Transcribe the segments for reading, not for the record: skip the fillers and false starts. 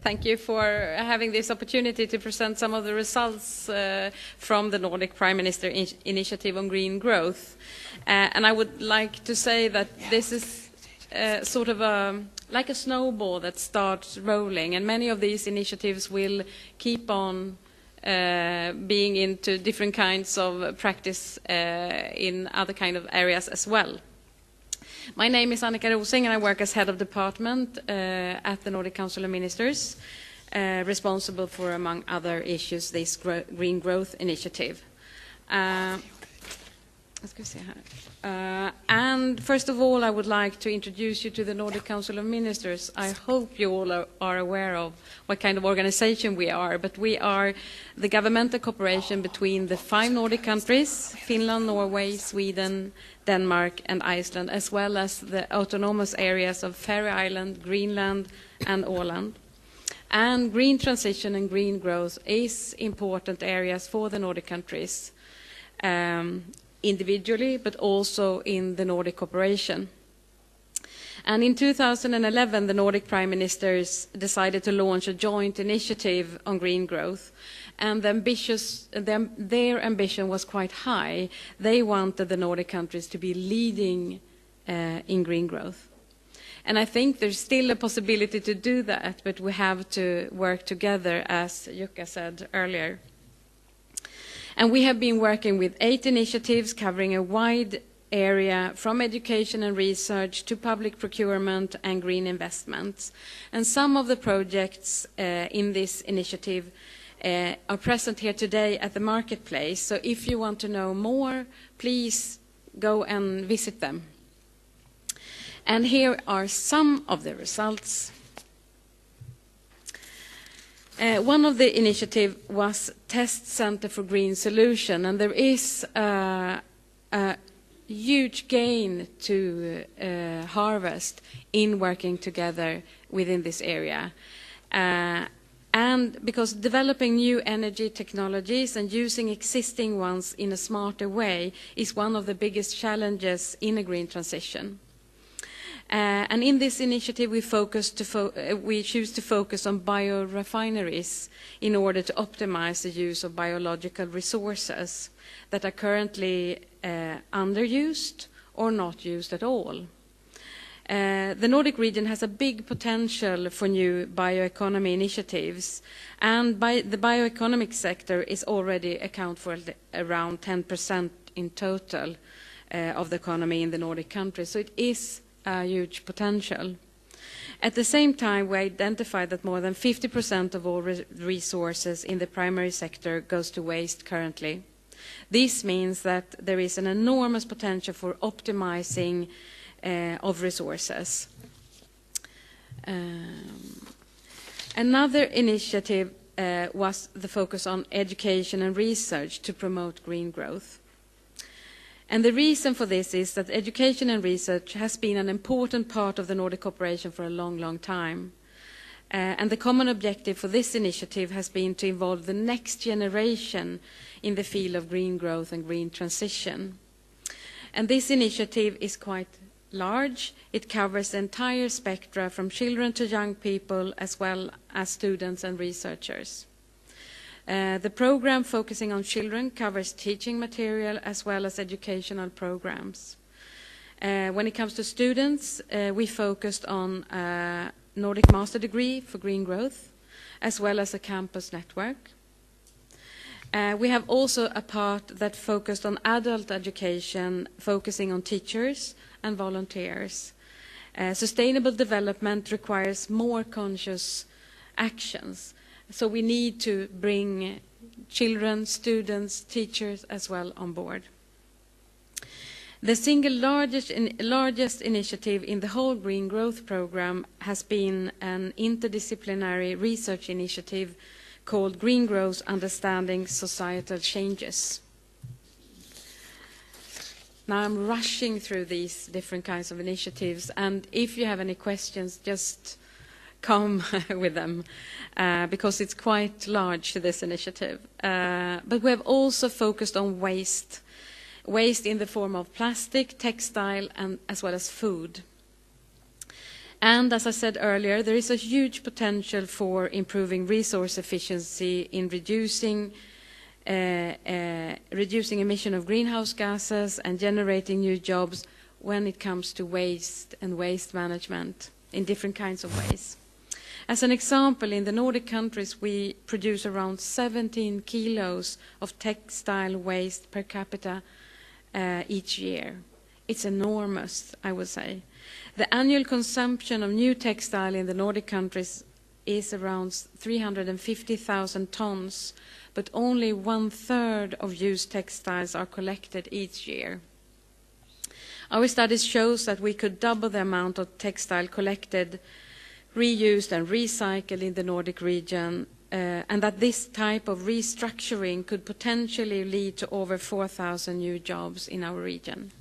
Thank you for having this opportunity to present some of the results from the Nordic Prime Minister Initiative on Green Growth. And I would like to say that this is sort of like a snowball that starts rolling, and many of these initiatives will keep on being into different kinds of practice in other kind of areas as well. My name is Annika and I work as head of department at the Nordic Council of Ministers, responsible for, among other issues, this Green Growth Initiative. And first of all, I would like to introduce you to the Nordic Council of Ministers. I hope you all are aware of what kind of organization we are, but we are the governmental cooperation between the 5 Nordic countries, Finland, Norway, Sweden, Denmark and Iceland, as well as the autonomous areas of Faroe Island, Greenland and Åland. And green transition and green growth is important areas for the Nordic countries. Individually, but also in the Nordic cooperation. And in 2011, the Nordic Prime Ministers decided to launch a joint initiative on green growth, and their ambition was quite high. They wanted the Nordic countries to be leading in green growth. And I think there's still a possibility to do that, but we have to work together, as Jukka said earlier. And we have been working with 8 initiatives covering a wide area from education and research to public procurement and green investments. And some of the projects in this initiative are present here today at the marketplace. So if you want to know more, please go and visit them. And here are some of the results. One of the initiative was Test Center for Green Solution, and there is a huge gain to harvest in working together within this area. And because developing new energy technologies and using existing ones in a smarter way is one of the biggest challenges in a green transition. And in this initiative, we choose to focus on biorefineries in order to optimize the use of biological resources that are currently underused or not used at all. The Nordic region has a big potential for new bioeconomy initiatives, and the bioeconomic sector is already account for around 10% in total of the economy in the Nordic countries. So it is a huge potential. At the same time, we identified that more than 50% of all resources in the primary sector goes to waste currently. This means that there is an enormous potential for optimizing of resources. Another initiative was the focus on education and research to promote green growth. And the reason for this is that education and research has been an important part of the Nordic cooperation for a long, long time. And the common objective for this initiative has been to involve the next generation in the field of green growth and green transition. And this initiative is quite large. It covers the entire spectrum from children to young people, as well as students and researchers. The program focusing on children covers teaching material as well as educational programs. When it comes to students, we focused on a Nordic Master Degree for Green Growth, as well as a campus network. We have also a part that focused on adult education, focusing on teachers and volunteers. Sustainable development requires more conscious actions. So we need to bring children, students, teachers as well on board. The single largest initiative in the whole Green Growth Programme has been an interdisciplinary research initiative called Green Growth Understanding Societal Changes. Now I'm rushing through these different kinds of initiatives, and if you have any questions, just come with them, because it's quite large, this initiative. But we have also focused on waste in the form of plastic, textile, and as well as food. And as I said earlier, there is a huge potential for improving resource efficiency in reducing emission of greenhouse gases and generating new jobs when it comes to waste and waste management in different kinds of ways. As an example, in the Nordic countries, we produce around 17 kilos of textile waste per capita each year. It's enormous, I would say. The annual consumption of new textile in the Nordic countries is around 350,000 tons, but only 1/3 of used textiles are collected each year. Our studies shows that we could double the amount of textile collected, reused and recycled in the Nordic region, and that this type of restructuring could potentially lead to over 4,000 new jobs in our region.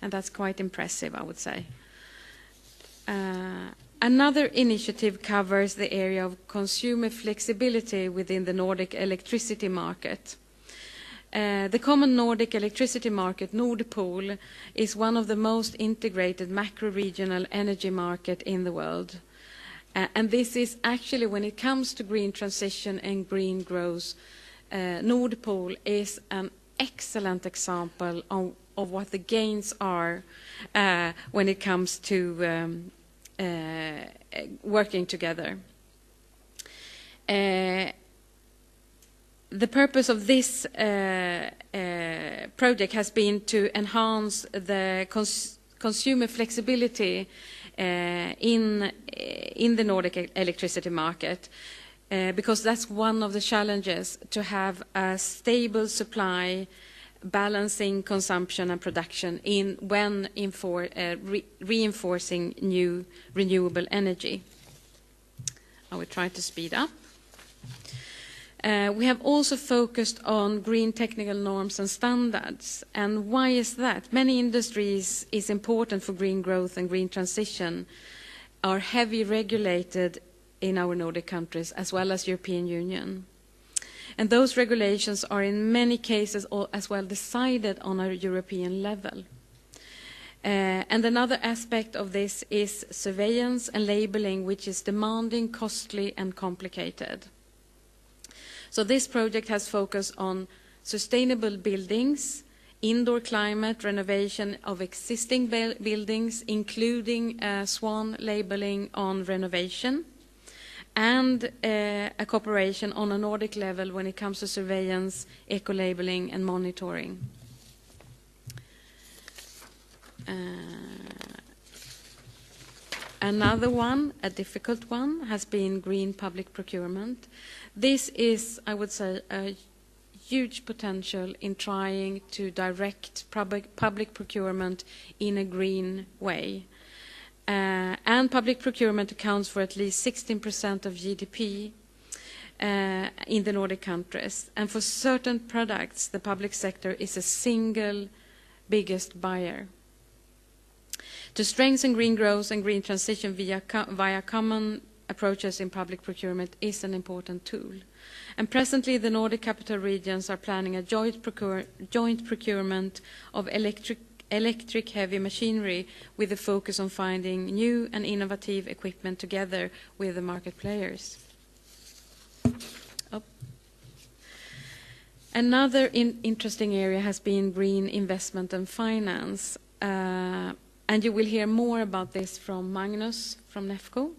And that's quite impressive, I would say. Another initiative covers the area of consumer flexibility within the Nordic electricity market. The common Nordic electricity market, Nordpool, is one of the most integrated macro-regional energy market in the world. And this is actually, when it comes to green transition and green growth, Nordpool is an excellent example of what the gains are when it comes to working together. The purpose of this project has been to enhance the consumer flexibility in the Nordic electricity market, because that's one of the challenges, to have a stable supply, balancing consumption and production when reinforcing new renewable energy. I will try to speed up. We have also focused on green technical norms and standards. And why is that? Many industries is important for green growth and green transition are heavily regulated in our Nordic countries as well as European Union. And those regulations are in many cases as well decided on a European level. And another aspect of this is surveillance and labeling, which is demanding, costly and complicated. So this project has focused on sustainable buildings, indoor climate, renovation of existing buildings, including SWAN labeling on renovation, and a cooperation on a Nordic level when it comes to surveillance, eco-labeling and monitoring. Another one, a difficult one, has been green public procurement. This is, I would say, a huge potential in trying to direct public procurement in a green way. And public procurement accounts for at least 16% of GDP in the Nordic countries. And for certain products, the public sector is a single biggest buyer. To strengthen green growth and green transition via common approaches in public procurement is an important tool. And presently, the Nordic capital regions are planning a joint procurement of electric heavy machinery with a focus on finding new and innovative equipment together with the market players. Another interesting area has been green investment and finance. And you will hear more about this from Magnus from NEFCO.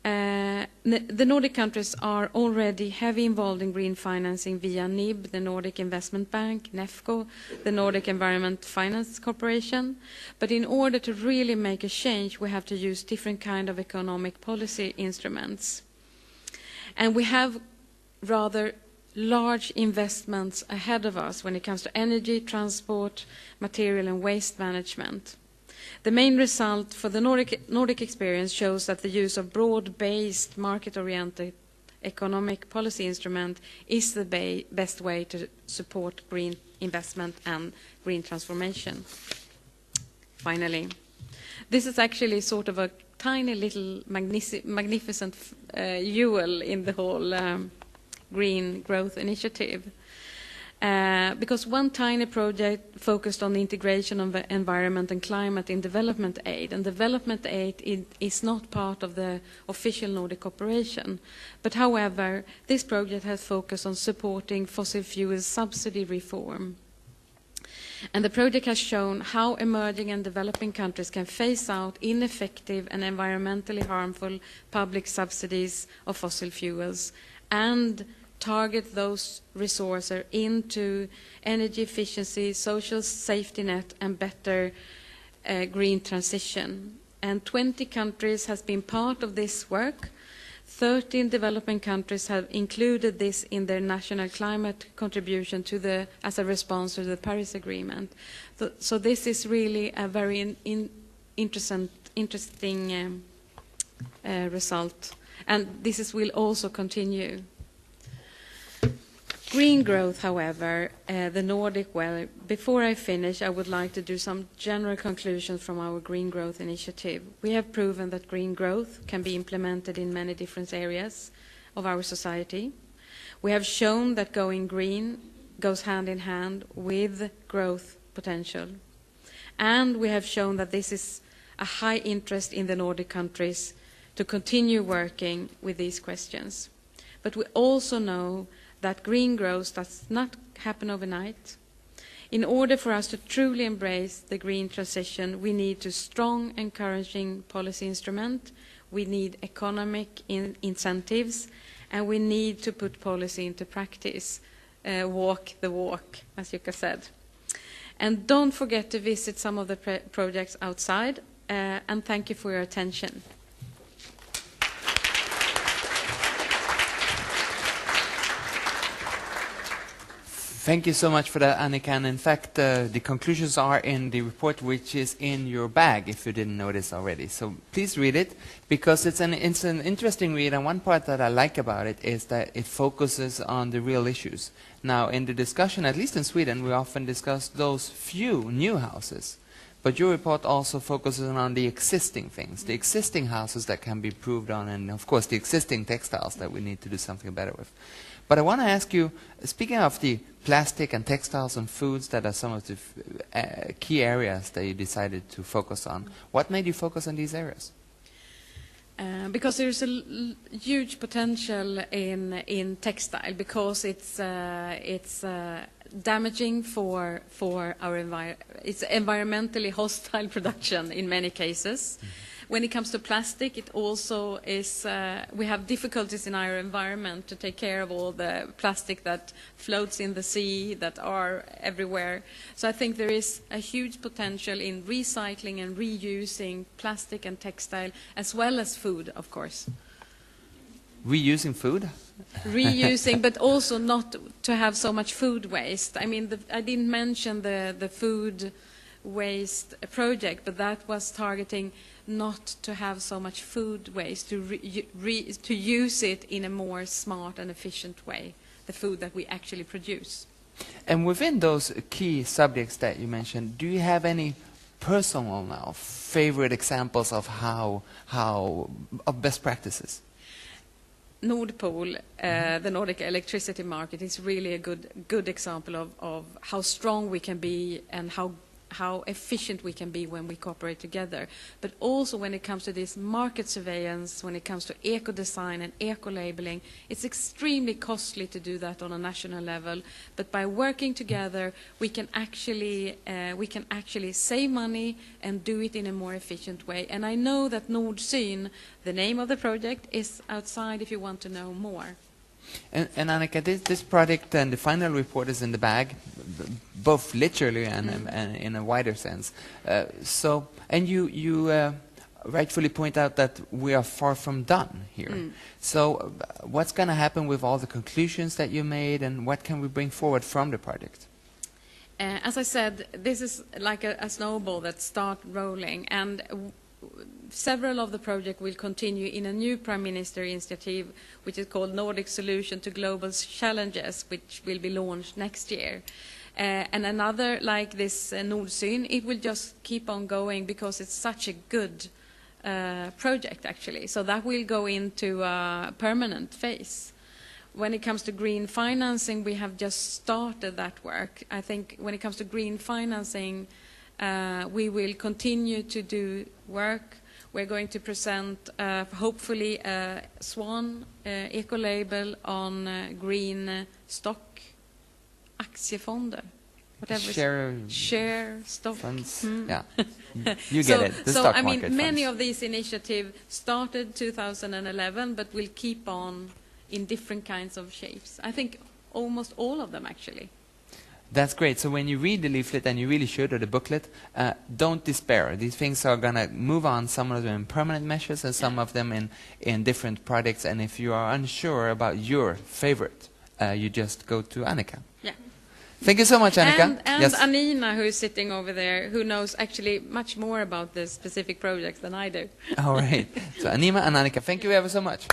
The Nordic countries are already heavily involved in green financing via NIB, the Nordic Investment Bank, NEFCO, the Nordic Environment Finance Corporation. But in order to really make a change, we have to use different kind of economic policy instruments. And we have rather large investments ahead of us when it comes to energy, transport, material and waste management. The main result for the Nordic experience shows that the use of broad-based, market-oriented economic policy instrument is the best way to support green investment and green transformation. Finally, this is actually sort of a tiny little magnificent jewel in the whole green growth initiative. Because one tiny project focused on the integration of the environment and climate in development aid, and development aid is not part of the official Nordic cooperation. But however, this project has focused on supporting fossil fuel subsidy reform. And the project has shown how emerging and developing countries can phase out ineffective and environmentally harmful public subsidies of fossil fuels and target those resources into energy efficiency, social safety net, and better green transition. And 20 countries has been part of this work. 13 developing countries have included this in their national climate contribution to as a response to the Paris Agreement. So this is really a very interesting result, and will also continue. Green growth, however, the Nordic way. Before I finish, I would like to do some general conclusions from our green growth initiative. We have proven that green growth can be implemented in many different areas of our society. We have shown that going green goes hand in hand with growth potential. And we have shown that this is a high interest in the Nordic countries to continue working with these questions. But we also know that green growth does not happen overnight. In order for us to truly embrace the green transition, we need a strong, encouraging policy instrument, we need economic incentives, and we need to put policy into practice, walk the walk, as Jukka said. And don't forget to visit some of the projects outside, and thank you for your attention. Thank you so much for that, Annika. And in fact, the conclusions are in the report, which is in your bag, if you didn't notice already. So please read it, because it's an interesting read. And one part that I like about it is that it focuses on the real issues. Now, in the discussion, at least in Sweden, we often discuss those few new houses. But your report also focuses on the existing things, the existing houses that can be improved on, and of course the existing textiles that we need to do something better with. But I want to ask you, speaking of the plastic and textiles and foods that are some of the key areas that you decided to focus on, what made you focus on these areas? Because there's a huge potential in textile, because it's damaging for our environment. It's environmentally hostile production in many cases. Mm-hmm. When it comes to plastic, it also is, we have difficulties in our environment to take care of all the plastic that floats in the sea, that are everywhere. So I think there is a huge potential in recycling and reusing plastic and textile, as well as food, of course. Reusing food? Reusing, but also not to have so much food waste. I mean, I didn't mention the food waste project, but that was targeting not to have so much food waste, to use it in a more smart and efficient way, the food that we actually produce. And within those key subjects that you mentioned, do you have any personal now favorite examples of of best practices? Nord Pool, the Nordic electricity market, is really a good example of how strong we can be and how efficient we can be when we cooperate together. But also when it comes to this market surveillance, when it comes to eco-design and eco-labeling, it's extremely costly to do that on a national level. But by working together, we can actually save money and do it in a more efficient way. And I know that Nordsyn, the name of the project, is outside if you want to know more. And Annika, this project and the final report is in the bag, both literally and in a wider sense. And you rightfully point out that we are far from done here. So what's going to happen with all the conclusions that you made, and what can we bring forward from the project? As I said, this is like a snowball that starts rolling, and several of the projects will continue in a new Prime Minister initiative, which is called Nordic Solution to Global Challenges, which will be launched next year. And another like this Nordsyn, it will just keep on going because it's such a good project, actually. So that will go into a permanent phase. When it comes to green financing, we have just started that work. I think when it comes to green financing, we will continue to do work. We're going to present, hopefully, a Swan eco-label on green stock, aktiefonder, whatever. Share stock. Funds. Yeah, you get it. The stock market funds. Many of these initiatives started 2011, but will keep on in different kinds of shapes. I think almost all of them, actually. That's great. So when you read the leaflet, and you really should, or the booklet, don't despair. These things are going to move on, some of them in permanent measures and some of them in different projects. And if you are unsure about your favorite, you just go to Annika. Yeah. Thank you so much, Annika. And yes. Anina, who is sitting over there, who knows actually much more about the specific projects than I do. All right. So Anima and Annika, thank you ever so much.